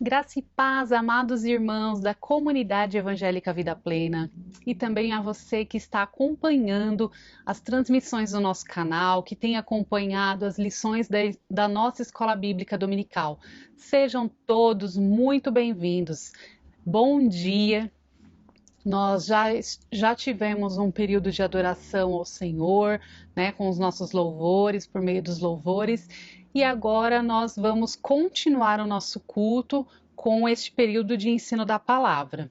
Graça e paz, amados irmãos da comunidade evangélica Vida Plena, e também a você que está acompanhando as transmissões do nosso canal, que tem acompanhado as lições da nossa escola bíblica dominical. Sejam todos muito bem-vindos. Bom dia. Nós já tivemos um período de adoração ao Senhor, né, com os nossos louvores, por meio dos louvores, e agora nós vamos continuar o nosso culto com este período de ensino da palavra.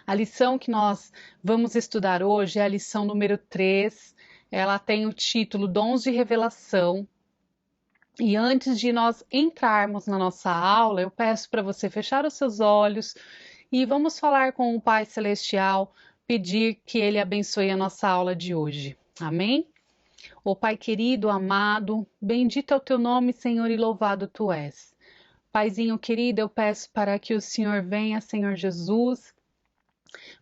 A lição que nós vamos estudar hoje é a lição número 3, ela tem o título Dons de Revelação. E antes de nós entrarmos na nossa aula, eu peço para você fechar os seus olhos e vamos falar com o Pai Celestial, pedir que Ele abençoe a nossa aula de hoje. Amém? Ó Pai querido, amado, bendito é o Teu nome, Senhor, e louvado Tu és. Paizinho querido, eu peço para que o Senhor venha, Senhor Jesus,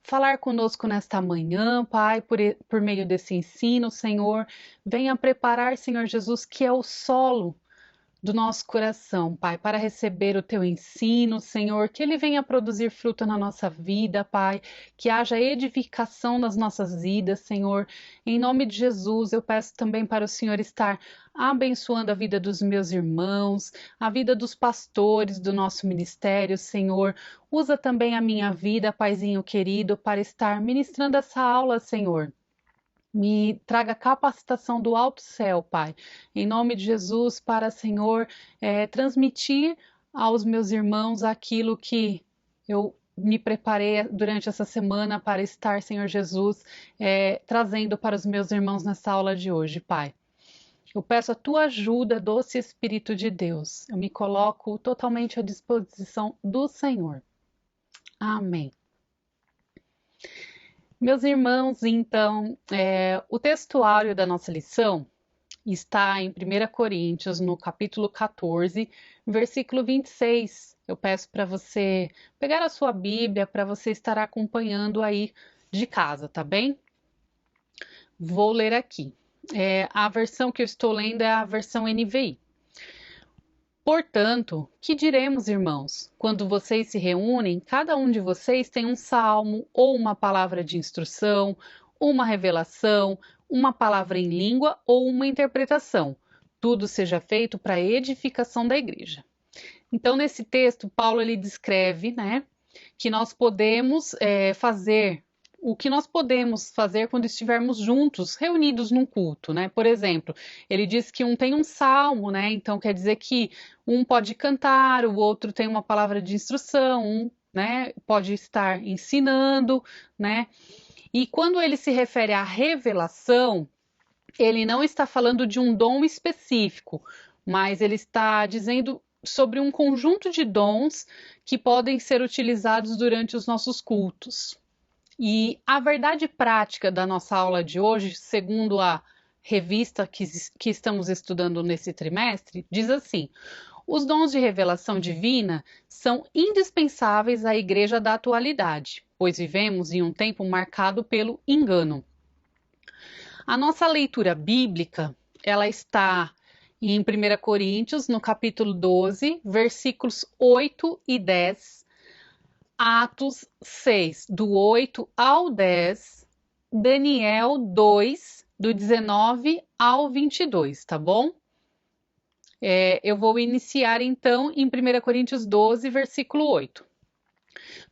falar conosco nesta manhã, Pai, por meio desse ensino, Senhor. Venha preparar, Senhor Jesus, que é o solo do nosso coração, Pai, para receber o Teu ensino, Senhor, que ele venha produzir fruto na nossa vida, Pai, que haja edificação nas nossas vidas, Senhor. Em nome de Jesus, eu peço também para o Senhor estar abençoando a vida dos meus irmãos, a vida dos pastores do nosso ministério, Senhor. Usa também a minha vida, Paizinho querido, para estar ministrando essa aula, Senhor. Me traga capacitação do alto céu, Pai, em nome de Jesus, para, Senhor, transmitir aos meus irmãos aquilo que eu me preparei durante essa semana para estar, Senhor Jesus, trazendo para os meus irmãos nessa aula de hoje, Pai. Eu peço a Tua ajuda, doce Espírito de Deus. Eu me coloco totalmente à disposição do Senhor. Amém. Meus irmãos, então, o textuário da nossa lição está em 1 Coríntios, no capítulo 14, versículo 26. Eu peço para você pegar a sua Bíblia, para você estar acompanhando aí de casa, tá bem? Vou ler aqui. A versão que eu estou lendo é a versão NVI. Portanto, que diremos, irmãos? Quando vocês se reúnem, cada um de vocês tem um salmo, ou uma palavra de instrução, uma revelação, uma palavra em língua ou uma interpretação. Tudo seja feito para a edificação da igreja. Então, nesse texto, Paulo ele descreve, né, que nós podemos fazer o que nós podemos fazer quando estivermos juntos, reunidos num culto, né? Por exemplo, ele diz que um tem um salmo, né? Então quer dizer que um pode cantar, o outro tem uma palavra de instrução, um, né, pode estar ensinando, né? E quando ele se refere à revelação, ele não está falando de um dom específico, mas ele está dizendo sobre um conjunto de dons que podem ser utilizados durante os nossos cultos. E a verdade prática da nossa aula de hoje, segundo a revista que estamos estudando nesse trimestre, diz assim: os dons de revelação divina são indispensáveis à igreja da atualidade, pois vivemos em um tempo marcado pelo engano. A nossa leitura bíblica, ela está em 1 Coríntios, no capítulo 12, versículos 8 e 10, Atos 6, do 8 ao 10, Daniel 2, do 19 ao 22, tá bom? Eu vou iniciar então em 1 Coríntios 12, versículo 8.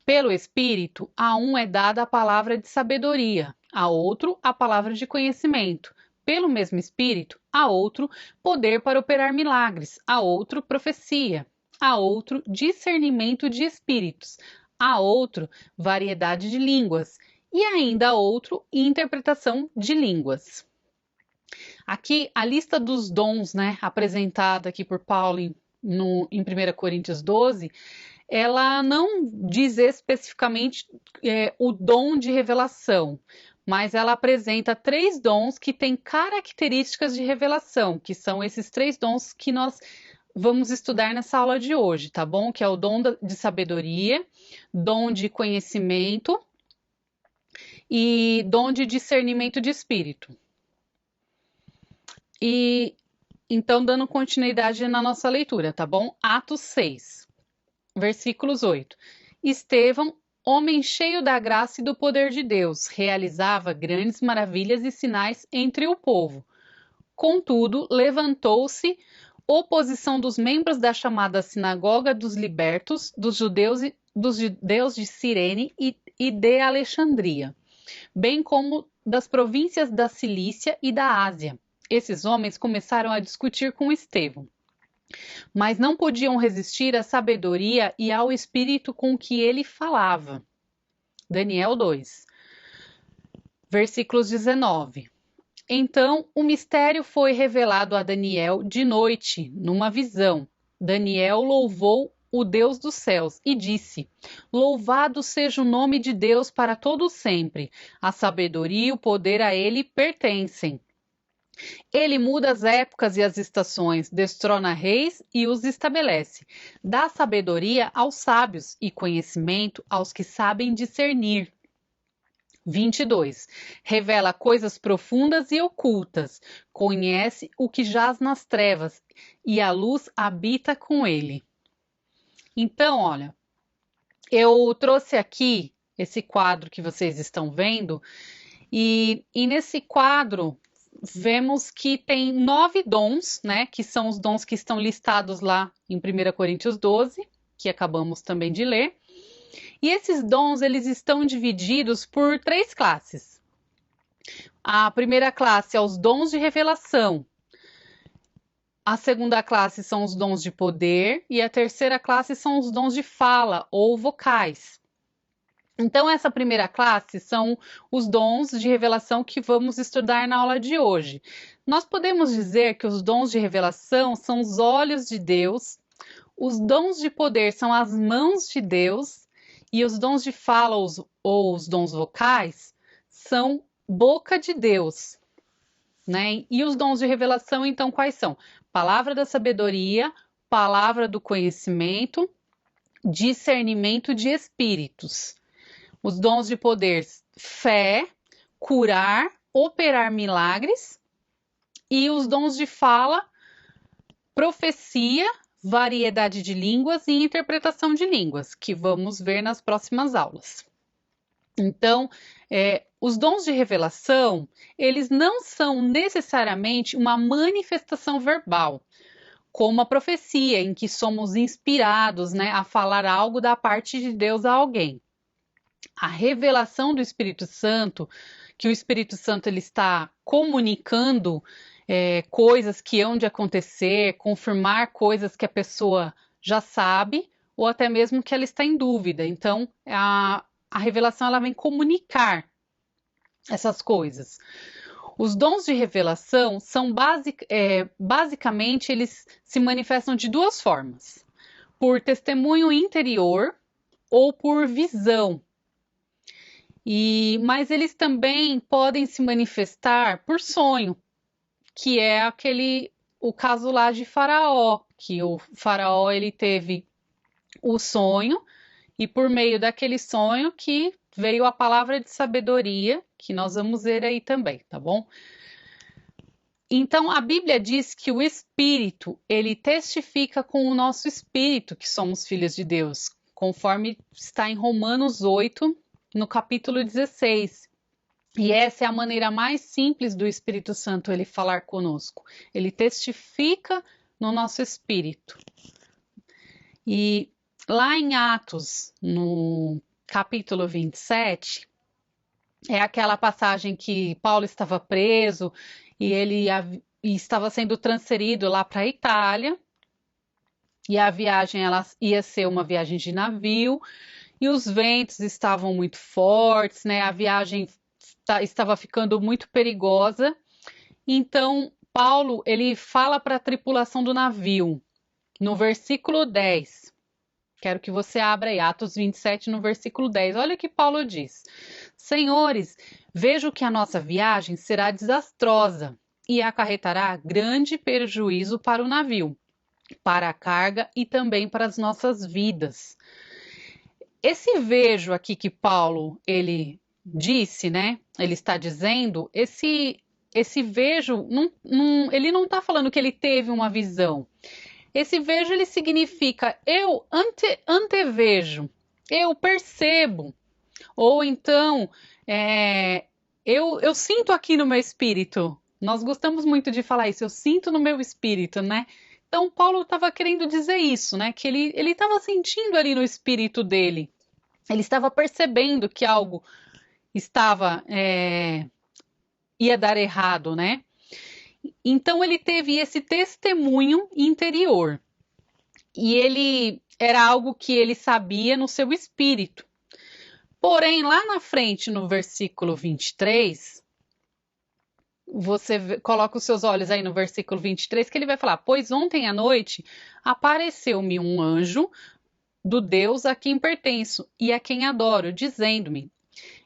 Pelo Espírito, a um é dada a palavra de sabedoria, a outro a palavra de conhecimento. Pelo mesmo Espírito, a outro poder para operar milagres, a outro profecia, a outro discernimento de espíritos, a outro variedade de línguas e ainda a outro interpretação de línguas. Aqui a lista dos dons, né, apresentada aqui por Paulo em 1 Coríntios 12, ela não diz especificamente o dom de revelação, mas ela apresenta 3 dons que têm características de revelação, que são esses 3 dons que nós vamos estudar nessa aula de hoje, tá bom? Que é o dom de sabedoria, dom de conhecimento e dom de discernimento de espírito. E então, dando continuidade na nossa leitura, tá bom? Atos 6. Versículos 8. Estevão, homem cheio da graça e do poder de Deus, realizava grandes maravilhas e sinais entre o povo. Contudo, levantou-se oposição dos membros da chamada Sinagoga dos Libertos, dos judeus de Cirene e de Alexandria, bem como das províncias da Cilícia e da Ásia. Esses homens começaram a discutir com Estevão, mas não podiam resistir à sabedoria e ao espírito com que ele falava. Daniel 2, versículos 19. Então, o mistério foi revelado a Daniel de noite, numa visão. Daniel louvou o Deus dos céus e disse: Louvado seja o nome de Deus para todo sempre. A sabedoria e o poder a ele pertencem. Ele muda as épocas e as estações, destrona reis e os estabelece. Dá sabedoria aos sábios e conhecimento aos que sabem discernir. 22. Revela coisas profundas e ocultas. Conhece o que jaz nas trevas e a luz habita com ele. Então, olha, eu trouxe aqui esse quadro que vocês estão vendo e nesse quadro vemos que tem 9 dons, né, que são os dons que estão listados lá em 1 Coríntios 12, que acabamos também de ler. E esses dons, eles estão divididos por 3 classes. A primeira classe é os dons de revelação. A segunda classe são os dons de poder. E a terceira classe são os dons de fala ou vocais. Então, essa primeira classe são os dons de revelação que vamos estudar na aula de hoje. Nós podemos dizer que os dons de revelação são os olhos de Deus, os dons de poder são as mãos de Deus, e os dons de fala ou os dons vocais são boca de Deus, né? E os dons de revelação, então, quais são? Palavra da sabedoria, palavra do conhecimento, discernimento de espíritos. Os dons de poder, fé, curar, operar milagres. E os dons de fala, profecia, variedade de línguas e interpretação de línguas, que vamos ver nas próximas aulas. Então, os dons de revelação, eles não são necessariamente uma manifestação verbal, como a profecia, em que somos inspirados, né, a falar algo da parte de Deus a alguém. A revelação do Espírito Santo, que o Espírito Santo ele está comunicando coisas que hão de acontecer, confirmar coisas que a pessoa já sabe, ou até mesmo que ela está em dúvida. Então, a revelação ela vem comunicar essas coisas. Os dons de revelação são basicamente, eles se manifestam de 2 formas: por testemunho interior ou por visão. Mas eles também podem se manifestar por sonho, que é o caso lá de Faraó, que o Faraó ele teve o sonho e por meio daquele sonho que veio a palavra de sabedoria, que nós vamos ver aí também, tá bom? Então a Bíblia diz que o Espírito, ele testifica com o nosso espírito que somos filhos de Deus, conforme está em Romanos 8, no capítulo 16. E essa é a maneira mais simples do Espírito Santo ele falar conosco. Ele testifica no nosso espírito. E lá em Atos, no capítulo 27, é aquela passagem que Paulo estava preso e ele estava sendo transferido lá para a Itália. E a viagem ela ia ser uma viagem de navio. E os ventos estavam muito fortes, né? A viagem estava ficando muito perigosa. Então, Paulo, ele fala para a tripulação do navio, no versículo 10. Quero que você abra aí, Atos 27, no versículo 10. Olha o que Paulo diz. Senhores, vejo que a nossa viagem será desastrosa e acarretará grande prejuízo para o navio, para a carga e também para as nossas vidas. Esse vejo aqui que Paulo, ele disse, né? Ele está dizendo, esse vejo, ele não está falando que ele teve uma visão. Esse vejo, ele significa eu antevejo, eu percebo, ou então eu sinto aqui no meu espírito. Nós gostamos muito de falar isso, eu sinto no meu espírito, né? Então, Paulo estava querendo dizer isso, né? Que ele estava sentindo ali no espírito dele. Ele estava percebendo que algo estava ia dar errado, né? Então ele teve esse testemunho interior. E ele era algo que ele sabia no seu espírito. Porém, lá na frente, no versículo 23, você coloca os seus olhos aí no versículo 23, que ele vai falar: Pois ontem à noite apareceu-me um anjo do Deus a quem pertenço e a quem adoro, dizendo-me.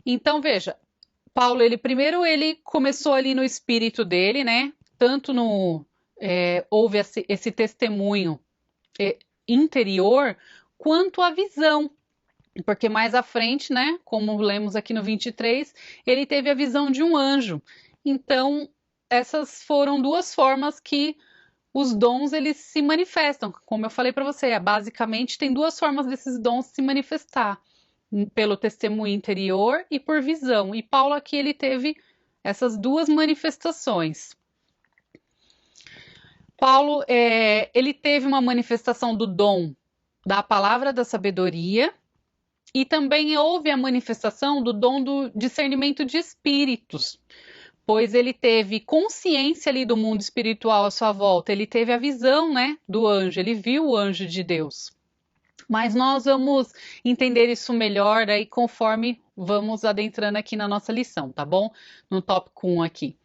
Então, veja, Paulo, ele começou ali no espírito dele, né? Tanto houve esse testemunho interior, quanto a visão. Porque mais à frente, né, como lemos aqui no 23, ele teve a visão de um anjo. Então, essas foram duas formas que os dons eles se manifestam. Como eu falei para você, basicamente tem duas formas desses dons se manifestar: pelo testemunho interior e por visão. E Paulo aqui ele teve essas duas manifestações. Paulo ele teve uma manifestação do dom da palavra da sabedoria, e também houve a manifestação do dom do discernimento de espíritos, pois ele teve consciência ali do mundo espiritual à sua volta, ele teve a visão, né, do anjo, ele viu o anjo de Deus. Mas nós vamos entender isso melhor aí conforme vamos adentrando aqui na nossa lição, tá bom? No tópico 1 aqui.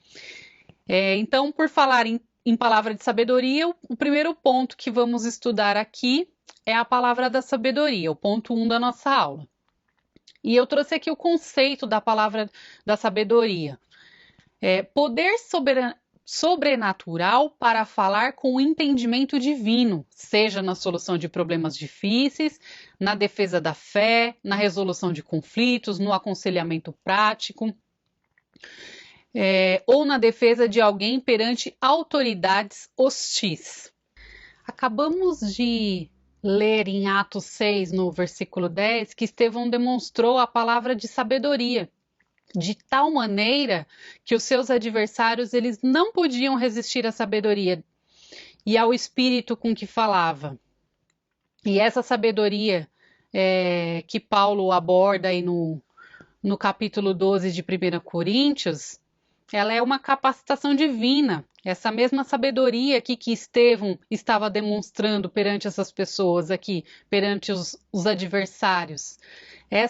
Então, por falar em palavra de sabedoria, o primeiro ponto que vamos estudar aqui é a palavra da sabedoria, o ponto 1 da nossa aula. E eu trouxe aqui o conceito da palavra da sabedoria. Poder sobrenatural para falar com o entendimento divino, seja na solução de problemas difíceis, na defesa da fé, na resolução de conflitos, no aconselhamento prático, ou na defesa de alguém perante autoridades hostis. Acabamos de ler em Atos 6, no versículo 10, que Estevão demonstrou a palavra de sabedoria, de tal maneira que os seus adversários eles não podiam resistir à sabedoria e ao espírito com que falava. E essa sabedoria que Paulo aborda aí no capítulo 12 de 1 Coríntios, ela é uma capacitação divina. Essa mesma sabedoria aqui que Estevão estava demonstrando perante essas pessoas aqui, perante os adversários. É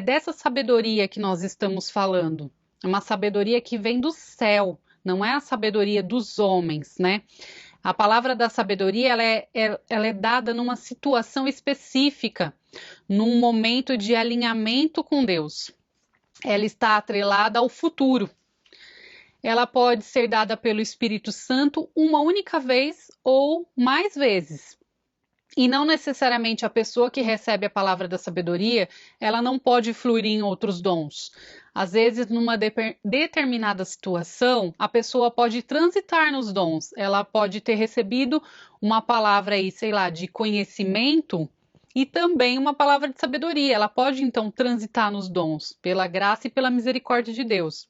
dessa sabedoria que nós estamos falando. É uma sabedoria que vem do céu, não é a sabedoria dos homens, né? A palavra da sabedoria ela é dada numa situação específica, num momento de alinhamento com Deus. Ela está atrelada ao futuro. Ela pode ser dada pelo Espírito Santo uma única vez ou mais vezes. E não necessariamente a pessoa que recebe a palavra da sabedoria, ela não pode fluir em outros dons. Às vezes, numa determinada situação, a pessoa pode transitar nos dons. Ela pode ter recebido uma palavra aí, sei lá, de conhecimento e também uma palavra de sabedoria. Ela pode, então, transitar nos dons, pela graça e pela misericórdia de Deus.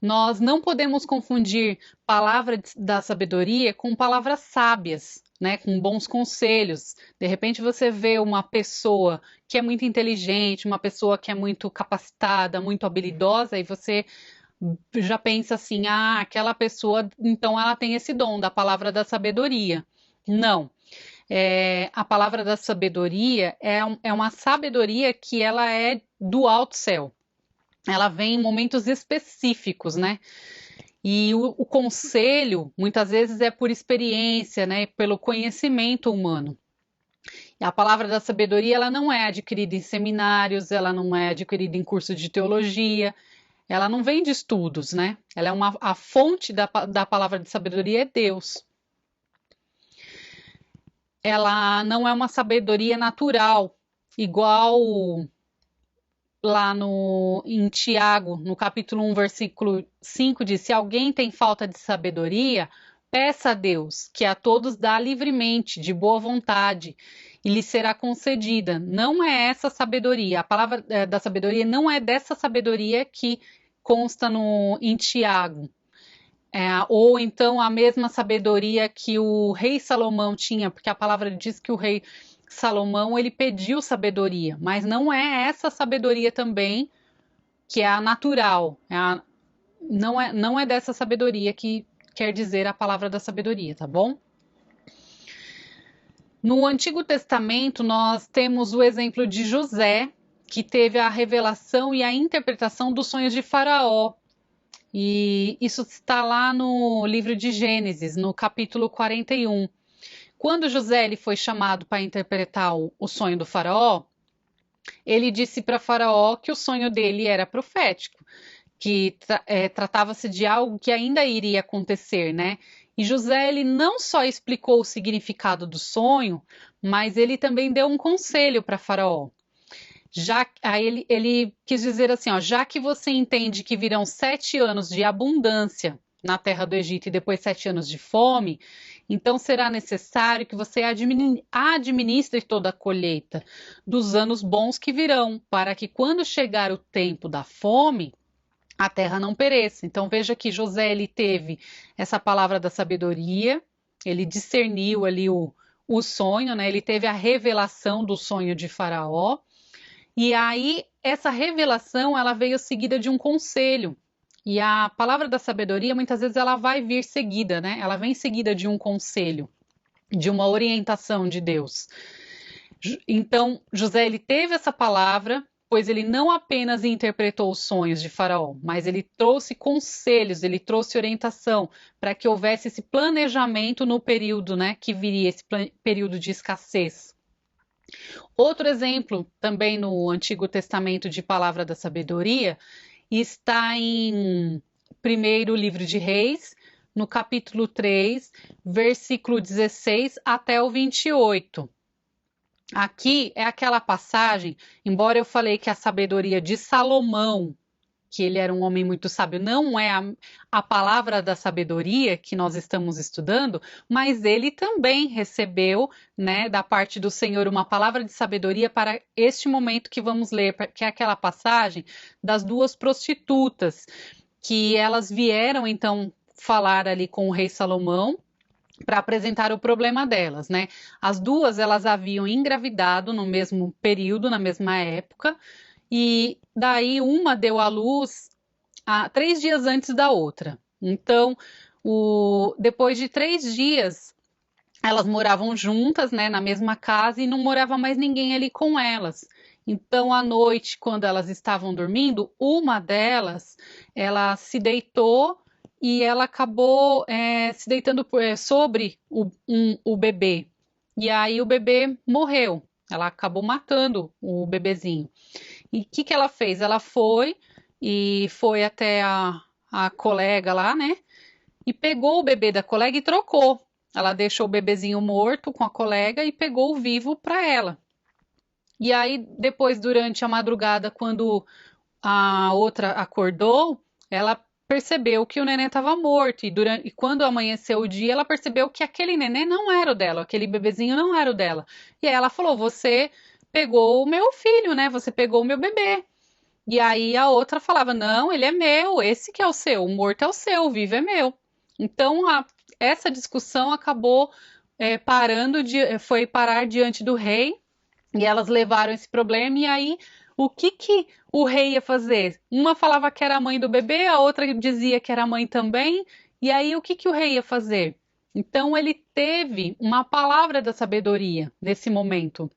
Nós não podemos confundir palavra da sabedoria com palavras sábias, né, com bons conselhos. De repente você vê uma pessoa que é muito inteligente, uma pessoa que é muito capacitada, muito habilidosa, e você já pensa assim, aquela pessoa, então ela tem esse dom da palavra da sabedoria. Não. A palavra da sabedoria é uma sabedoria que ela é do alto céu. Ela vem em momentos específicos, né? E o conselho, muitas vezes, é por experiência, né? Pelo conhecimento humano. E a palavra da sabedoria, ela não é adquirida em seminários, ela não é adquirida em curso de teologia, ela não vem de estudos, né? Ela é a fonte da palavra de sabedoria é Deus. Ela não é uma sabedoria natural, igual lá em Tiago, no capítulo 1, versículo 5, diz: se alguém tem falta de sabedoria, Peça a Deus, que a todos dá livremente, de boa vontade, e lhe será concedida. Não é essa sabedoria. A palavra da sabedoria não é dessa sabedoria que consta em Tiago. Ou então a mesma sabedoria que o rei Salomão tinha, porque a palavra diz que o rei Salomão ele pediu sabedoria, mas não é essa sabedoria também que é a natural. Não é dessa sabedoria que quer dizer a palavra da sabedoria, tá bom? No Antigo Testamento, nós temos o exemplo de José, que teve a revelação e a interpretação dos sonhos de Faraó. E isso está lá no livro de Gênesis, no capítulo 41. Quando José ele foi chamado para interpretar o sonho do Faraó, ele disse para Faraó que o sonho dele era profético, que tratava-se de algo que ainda iria acontecer, né? E José ele não só explicou o significado do sonho, mas ele também deu um conselho para Faraó. Aí ele quis dizer assim, ó, já que você entende que virão 7 anos de abundância na terra do Egito e depois 7 anos de fome, então será necessário que você administre toda a colheita dos anos bons que virão, para que quando chegar o tempo da fome, a terra não pereça. Então veja que José ele teve essa palavra da sabedoria, ele discerniu ali o sonho, né? Ele teve a revelação do sonho de Faraó. E aí, essa revelação, ela veio seguida de um conselho. E a palavra da sabedoria, muitas vezes, ela vai vir seguida, né? Ela vem seguida de um conselho, de uma orientação de Deus. Então, José, ele teve essa palavra, pois ele não apenas interpretou os sonhos de Faraó, mas ele trouxe conselhos, ele trouxe orientação para que houvesse esse planejamento no período, né, que viria, esse período de escassez. Outro exemplo, também no Antigo Testamento de Palavra da Sabedoria, está em primeiro livro de Reis, no capítulo 3, versículo 16 até o 28. Aqui é aquela passagem, embora eu falei que a sabedoria de Salomão, que ele era um homem muito sábio, não é a palavra da sabedoria que nós estamos estudando, mas ele também recebeu, né, da parte do Senhor uma palavra de sabedoria para este momento que vamos ler, que é aquela passagem das duas prostitutas, que elas vieram então falar ali com o rei Salomão para apresentar o problema delas, né? As duas elas haviam engravidado no mesmo período, na mesma época, e daí uma deu à luz 3 dias antes da outra. Então, depois de 3 dias, elas moravam juntas, né, na mesma casa e não morava mais ninguém ali com elas. Então, à noite, quando elas estavam dormindo, uma delas, ela se deitou e ela acabou se deitando sobre o bebê. E aí o bebê morreu. Ela acabou matando o bebezinho. E o que ela fez? Ela foi até a colega lá, né? E pegou o bebê da colega e trocou. Ela deixou o bebezinho morto com a colega e pegou o vivo para ela. E aí, depois, durante a madrugada, quando a outra acordou, ela percebeu que o neném estava morto. E quando amanheceu o dia, ela percebeu que aquele neném não era o dela, aquele bebezinho não era o dela. E aí ela falou: Você pegou o meu filho, né? Você pegou o meu bebê. E aí a outra falava: Não, ele é meu, esse que é o seu, o morto é o seu, o vivo é meu. Então essa discussão acabou foi parar diante do rei e elas levaram esse problema. E aí o que o rei ia fazer? Uma falava que era a mãe do bebê, a outra dizia que era a mãe também. E aí o que o rei ia fazer? Então ele teve uma palavra da sabedoria nesse momento.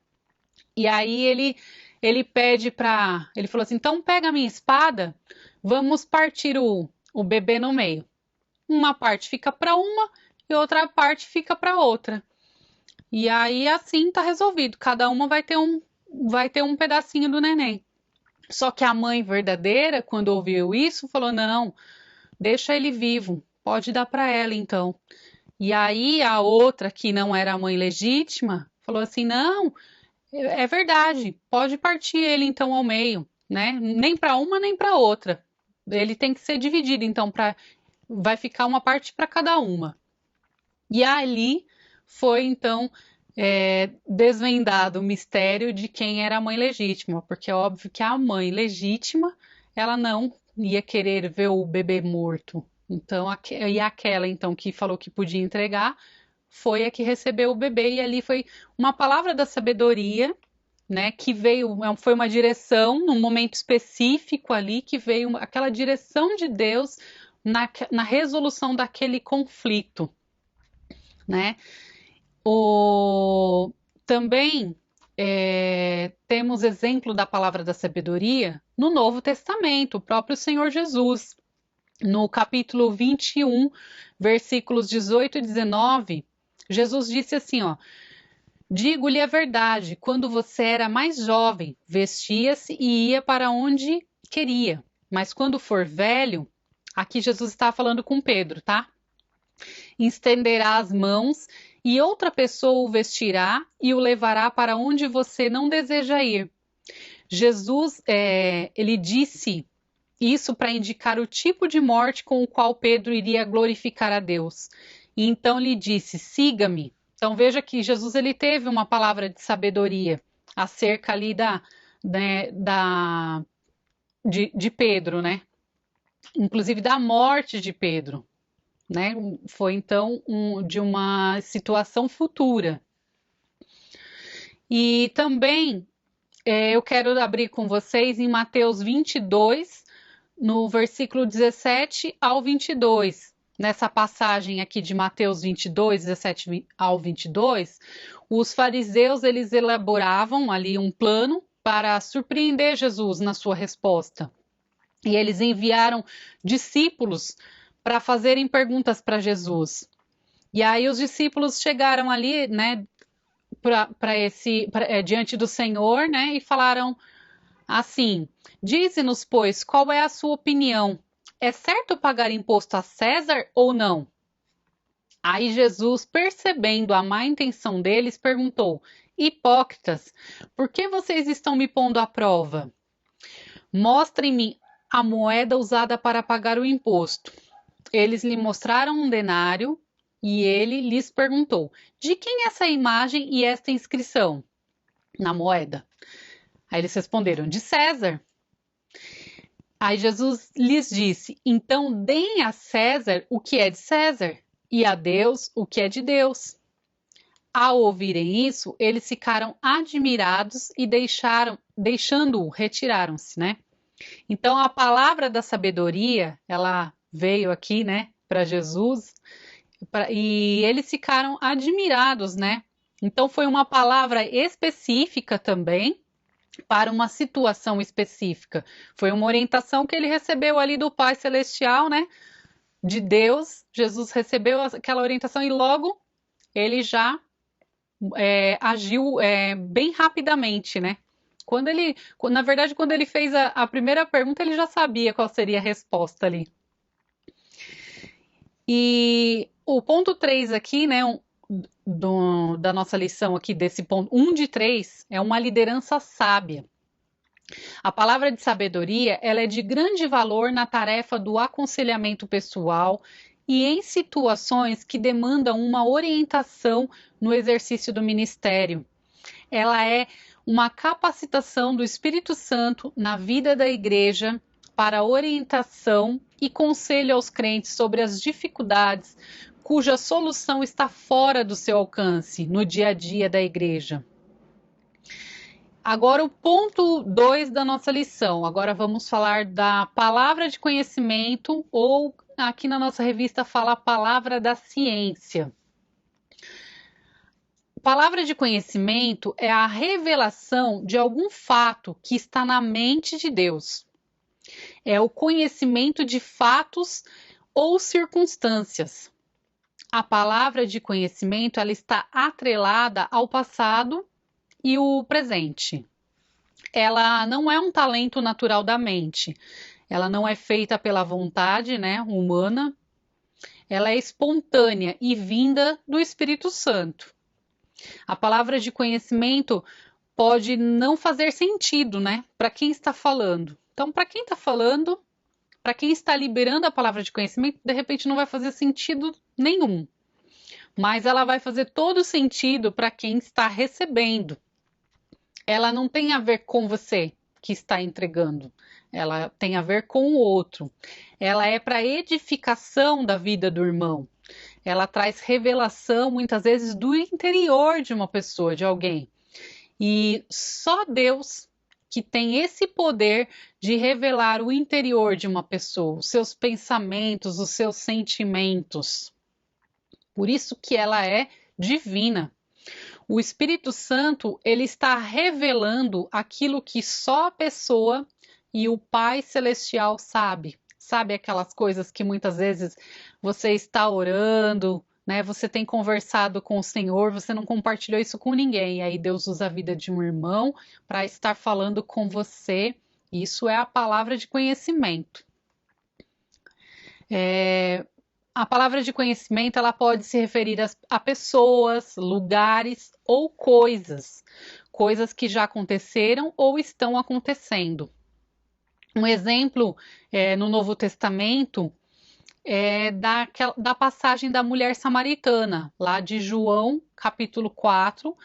E aí ele pede para. Ele falou assim: então pega a minha espada, vamos partir o bebê no meio. Uma parte fica para uma e outra parte fica para outra. E aí assim tá resolvido. Cada uma vai ter um pedacinho do neném. Só que a mãe verdadeira, quando ouviu isso, falou: não, deixa ele vivo, pode dar para ela então. E aí a outra, que não era a mãe legítima, falou assim: não, é verdade, pode partir ele então ao meio, né? Nem para uma nem para outra. Ele tem que ser dividido, então vai ficar uma parte para cada uma. E ali foi então desvendado o mistério de quem era a mãe legítima, porque é óbvio que a mãe legítima ela não ia querer ver o bebê morto. Então, e aquela então que falou que podia entregar foi a que recebeu o bebê, e ali foi uma palavra da sabedoria, né, que veio, foi uma direção num momento específico ali, que veio aquela direção de Deus na resolução daquele conflito, né? Também temos exemplo da palavra da sabedoria no Novo Testamento, o próprio Senhor Jesus. No capítulo 21, versículos 18 e 19, Jesus disse assim, ó: digo-lhe a verdade, quando você era mais jovem, vestia-se e ia para onde queria. Mas quando for velho, aqui Jesus está falando com Pedro, tá? Estenderá as mãos e outra pessoa o vestirá e o levará para onde você não deseja ir. Jesus, ele disse isso para indicar o tipo de morte com o qual Pedro iria glorificar a Deus. E então lhe disse: siga-me. Então veja que Jesus ele teve uma palavra de sabedoria acerca ali de Pedro, né? Inclusive da morte de Pedro, né? Foi então de uma situação futura. E também eu quero abrir com vocês em Mateus 22, no versículo 17 ao 22. Nessa passagem aqui de Mateus 22, 17 ao 22, os fariseus eles elaboravam ali um plano para surpreender Jesus na sua resposta. E eles enviaram discípulos para fazerem perguntas para Jesus. E aí os discípulos chegaram ali, né, diante do Senhor, né, e falaram assim: dize-nos, pois, qual é a sua opinião? É certo pagar imposto a César ou não? Aí Jesus, percebendo a má intenção deles, perguntou: hipócritas, por que vocês estão me pondo à prova? Mostrem-me a moeda usada para pagar o imposto. Eles lhe mostraram um denário e ele lhes perguntou: de quem é essa imagem e esta inscrição na moeda? Aí eles responderam: de César. Aí Jesus lhes disse: então deem a César o que é de César e a Deus o que é de Deus. Ao ouvirem isso, eles ficaram admirados e deixando-o, retiraram-se, né? Então a palavra da sabedoria, ela veio aqui, né, para Jesus, e eles ficaram admirados, né? Então foi uma palavra específica também, para uma situação específica. Foi uma orientação que ele recebeu ali do Pai Celestial, né? De Deus. Jesus recebeu aquela orientação e logo ele já agiu bem rapidamente, né? Na verdade, quando ele fez a primeira pergunta, ele já sabia qual seria a resposta ali. E o ponto 3 aqui, né? Da nossa lição aqui, desse ponto 1 de 3, é uma liderança sábia. A palavra de sabedoria, ela é de grande valor na tarefa do aconselhamento pessoal e em situações que demandam uma orientação no exercício do ministério. Ela é uma capacitação do Espírito Santo na vida da igreja para orientação e conselho aos crentes sobre as dificuldades cuja solução está fora do seu alcance no dia a dia da igreja. Agora o ponto 2 da nossa lição. Agora vamos falar da palavra de conhecimento, ou aqui na nossa revista fala a palavra da ciência. Palavra de conhecimento é a revelação de algum fato que está na mente de Deus. É o conhecimento de fatos ou circunstâncias. A palavra de conhecimento ela está atrelada ao passado e o presente. Ela não é um talento natural da mente. Ela não é feita pela vontade, né, humana. Ela é espontânea e vinda do Espírito Santo. A palavra de conhecimento pode não fazer sentido, né, para quem está falando. Então, para quem está falando, para quem está liberando a palavra de conhecimento, de repente não vai fazer sentido nenhum. mas ela vai fazer todo sentido para quem está recebendo. Ela não tem a ver com você que está entregando, ela tem a ver com o outro. Ela é para edificação da vida do irmão. Ela traz revelação, muitas vezes, do interior de uma pessoa, de alguém. E só Deus que tem esse poder de revelar o interior de uma pessoa, os seus pensamentos, os seus sentimentos. Por isso que ela é divina. O Espírito Santo, ele está revelando aquilo que só a pessoa e o Pai Celestial sabe. Sabe aquelas coisas que muitas vezes você está orando, né? Você tem conversado com o Senhor, você não compartilhou isso com ninguém. E aí Deus usa a vida de um irmão para estar falando com você. Isso é a palavra de conhecimento. A palavra de conhecimento, ela pode se referir a pessoas, lugares ou coisas. Coisas que já aconteceram ou estão acontecendo. Um exemplo no Novo Testamento é da passagem da mulher samaritana, lá de João, capítulo 4,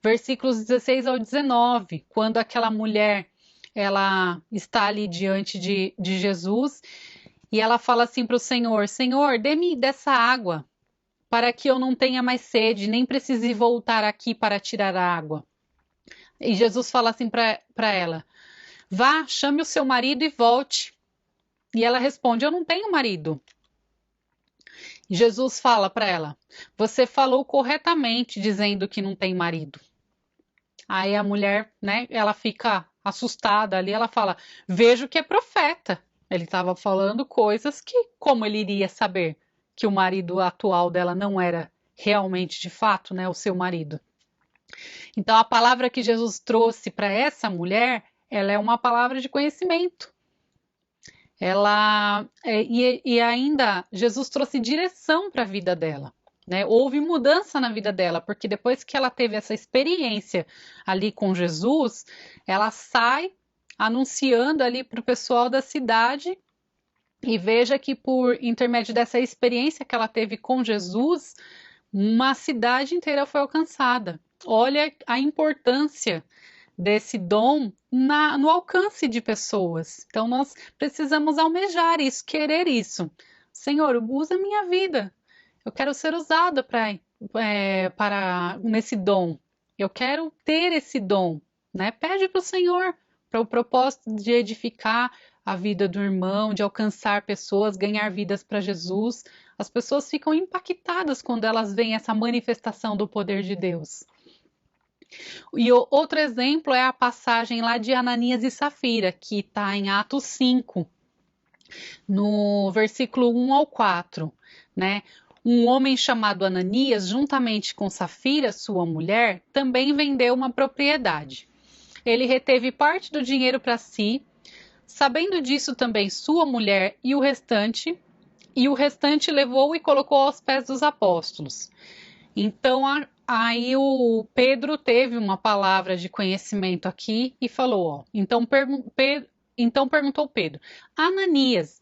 versículos 16 ao 19, quando aquela mulher ela está ali diante de Jesus e ela fala assim para o Senhor: Senhor, dê-me dessa água, para que eu não tenha mais sede, nem precise voltar aqui para tirar a água. E Jesus fala assim para ela: vá, chame o seu marido e volte. E ela responde: eu não tenho marido. E Jesus fala para ela: você falou corretamente dizendo que não tem marido. Aí a mulher, né, ela fica assustada ali, ela fala: vejo que é profeta. Ele estava falando coisas que, como ele iria saber que o marido atual dela não era realmente, de fato, né, o seu marido? Então a palavra que Jesus trouxe para essa mulher, ela é uma palavra de conhecimento. E ainda Jesus trouxe direção para a vida dela. Né? Houve mudança na vida dela, porque depois que ela teve essa experiência ali com Jesus, ela sai anunciando ali para o pessoal da cidade, e veja que por intermédio dessa experiência que ela teve com Jesus, uma cidade inteira foi alcançada. Olha a importância desse dom no alcance de pessoas. Então nós precisamos almejar isso, querer isso. Senhor, usa a minha vida. Eu quero ser usada nesse dom. Eu quero ter esse dom. Né? Pede para o Senhor, para o propósito de edificar a vida do irmão, de alcançar pessoas, ganhar vidas para Jesus. As pessoas ficam impactadas quando elas veem essa manifestação do poder de Deus. E outro exemplo é a passagem lá de Ananias e Safira, que está em Atos 5, no versículo 1 ao 4, né? Um homem chamado Ananias, juntamente com Safira, sua mulher, também vendeu uma propriedade. Ele reteve parte do dinheiro para si, sabendo disso também sua mulher e o restante levou e colocou aos pés dos apóstolos. Então, aí o Pedro teve uma palavra de conhecimento aqui e falou, ó, então perguntou Pedro: Ananias,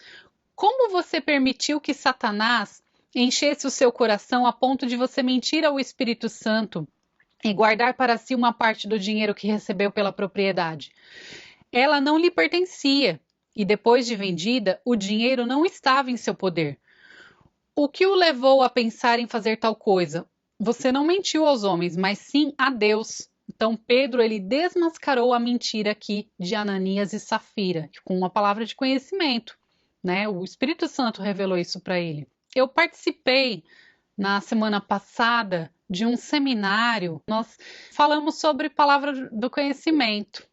como você permitiu que Satanás enchesse o seu coração a ponto de você mentir ao Espírito Santo e guardar para si uma parte do dinheiro que recebeu pela propriedade? Ela não lhe pertencia, e depois de vendida, o dinheiro não estava em seu poder. O que o levou a pensar em fazer tal coisa? Você não mentiu aos homens, mas sim a Deus. Então Pedro, ele desmascarou a mentira aqui de Ananias e Safira, com uma palavra de conhecimento, né? O Espírito Santo revelou isso para ele. Eu participei na semana passada de um seminário, nós falamos sobre palavra do conhecimento.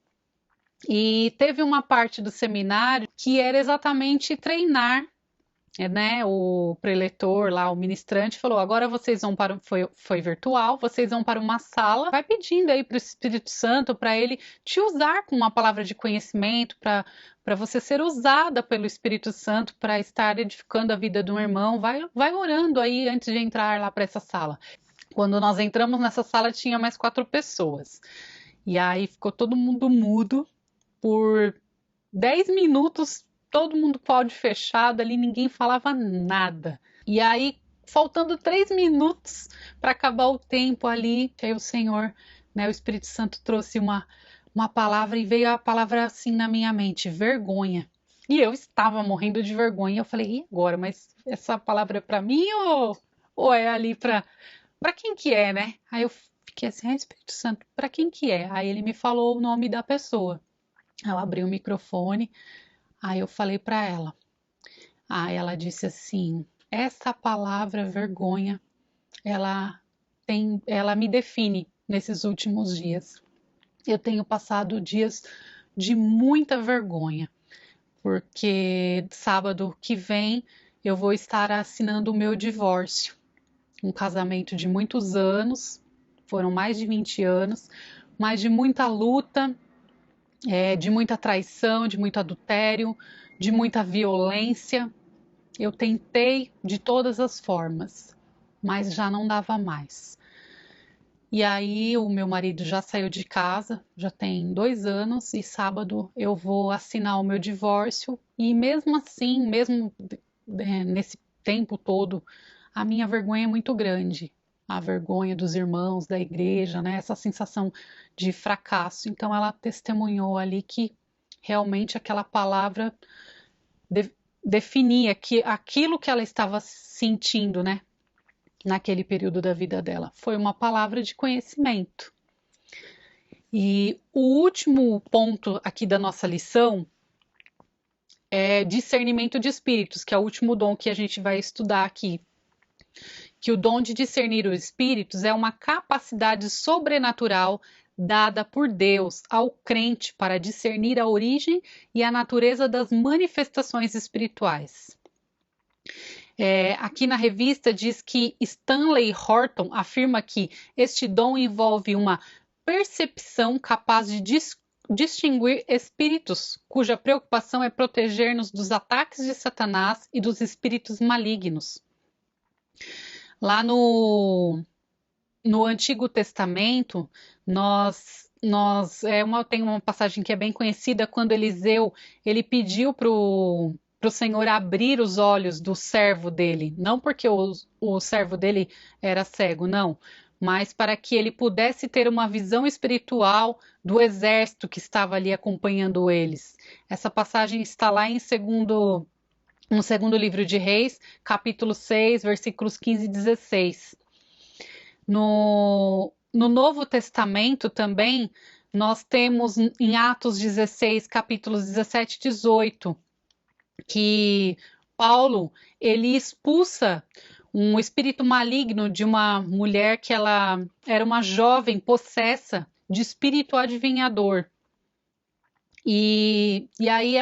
E teve uma parte do seminário que era exatamente treinar, né? O preletor lá, o ministrante, falou: agora vocês vão para foi virtual, vocês vão para uma sala, vai pedindo aí para o Espírito Santo para ele te usar com uma palavra de conhecimento, para você ser usada pelo Espírito Santo para estar edificando a vida de um irmão. Vai orando aí antes de entrar lá para essa sala. Quando nós entramos nessa sala tinha mais 4 pessoas. E aí ficou todo mundo mudo por 10 minutos. Todo mundo com o áudio fechado ali, ninguém falava nada. E aí, faltando 3 minutos para acabar o tempo ali, aí o Senhor, né, o Espírito Santo trouxe uma palavra e veio a palavra assim na minha mente, vergonha. E eu estava morrendo de vergonha. Eu falei, e agora? Mas essa palavra é para mim ou é ali para quem que é, né? Aí eu fiquei assim, Espírito Santo, para quem que é? Aí ele me falou o nome da pessoa. Eu abri o microfone, aí eu falei para ela. Aí ela disse assim, essa palavra vergonha, ela me define nesses últimos dias. Eu tenho passado dias de muita vergonha, porque sábado que vem eu vou estar assinando o meu divórcio. Um casamento de muitos anos, foram mais de 20 anos, mas de muita luta, de muita traição, de muito adultério, de muita violência. Eu tentei de todas as formas, mas já não dava mais. E aí o meu marido já saiu de casa, já tem 2 anos, e sábado eu vou assinar o meu divórcio. E mesmo assim, mesmo nesse tempo todo, a minha vergonha é muito grande. A vergonha dos irmãos da igreja, né? Essa sensação de fracasso. Então ela testemunhou ali que realmente aquela palavra definia que aquilo que ela estava sentindo, né? Naquele período da vida dela. Foi uma palavra de conhecimento. E o último ponto aqui da nossa lição é discernimento de espíritos, que é o último dom que a gente vai estudar aqui. Que o dom de discernir os espíritos é uma capacidade sobrenatural dada por Deus ao crente para discernir a origem e a natureza das manifestações espirituais. Aqui na revista diz que Stanley Horton afirma que este dom envolve uma percepção capaz de distinguir espíritos, cuja preocupação é proteger-nos dos ataques de Satanás e dos espíritos malignos. Lá no Antigo Testamento, tem uma passagem que é bem conhecida, quando Eliseu ele pediu para o Senhor abrir os olhos do servo dele, não porque o servo dele era cego, não, mas para que ele pudesse ter uma visão espiritual do exército que estava ali acompanhando eles. Essa passagem está lá no segundo livro de Reis, capítulo 6, versículos 15 e 16. No Novo Testamento também, nós temos em Atos 16, capítulos 17 e 18, que Paulo, ele expulsa um espírito maligno de uma mulher que ela era uma jovem possessa de espírito adivinhador. E aí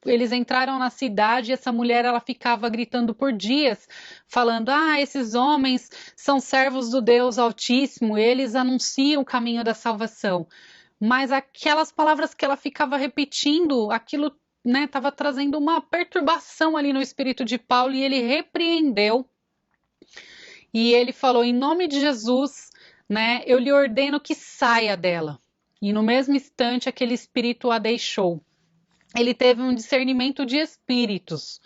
eles entraram na cidade e essa mulher ela ficava gritando por dias, falando: esses homens são servos do Deus Altíssimo, eles anunciam o caminho da salvação. Mas aquelas palavras que ela ficava repetindo, aquilo estava trazendo uma perturbação ali no espírito de Paulo, e ele repreendeu. E ele falou: em nome de Jesus, eu lhe ordeno que saia dela. E no mesmo instante aquele espírito a deixou. Ele teve um discernimento de espíritos.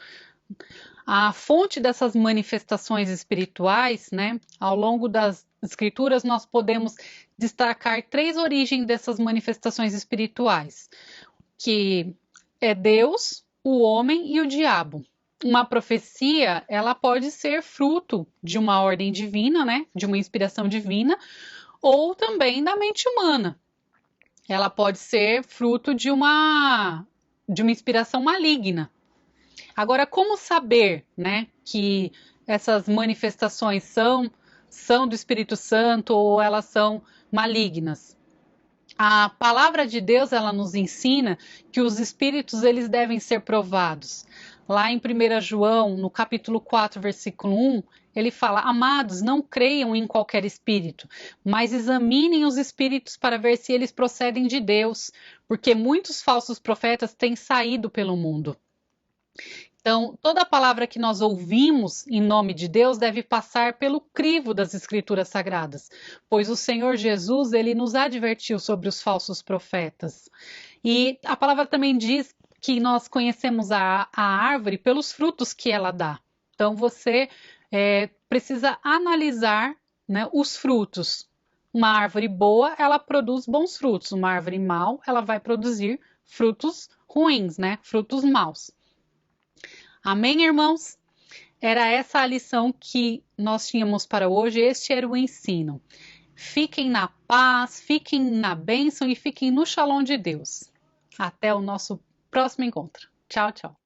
A fonte dessas manifestações espirituais, ao longo das escrituras nós podemos destacar 3 origens dessas manifestações espirituais, que é Deus, o homem e o diabo. Uma profecia, ela pode ser fruto de uma ordem divina, de uma inspiração divina, ou também da mente humana. Ela pode ser fruto de uma inspiração maligna. Agora, como saber, que essas manifestações são do Espírito Santo ou elas são malignas? A palavra de Deus, ela nos ensina que os espíritos eles devem ser provados. Lá em 1 João, no capítulo 4, versículo 1, ele fala: amados, não creiam em qualquer espírito, mas examinem os espíritos para ver se eles procedem de Deus, porque muitos falsos profetas têm saído pelo mundo. Então, toda palavra que nós ouvimos em nome de Deus deve passar pelo crivo das Escrituras Sagradas, pois o Senhor Jesus, ele nos advertiu sobre os falsos profetas. E a palavra também diz que nós conhecemos a árvore pelos frutos que ela dá. Então, você precisa analisar, né, os frutos. Uma árvore boa, ela produz bons frutos. Uma árvore mal, ela vai produzir frutos ruins, né? Frutos maus. Amém, irmãos? Era essa a lição que nós tínhamos para hoje. Este era o ensino. Fiquem na paz, fiquem na bênção e fiquem no shalom de Deus. Até o nosso próximo encontro. Tchau, tchau.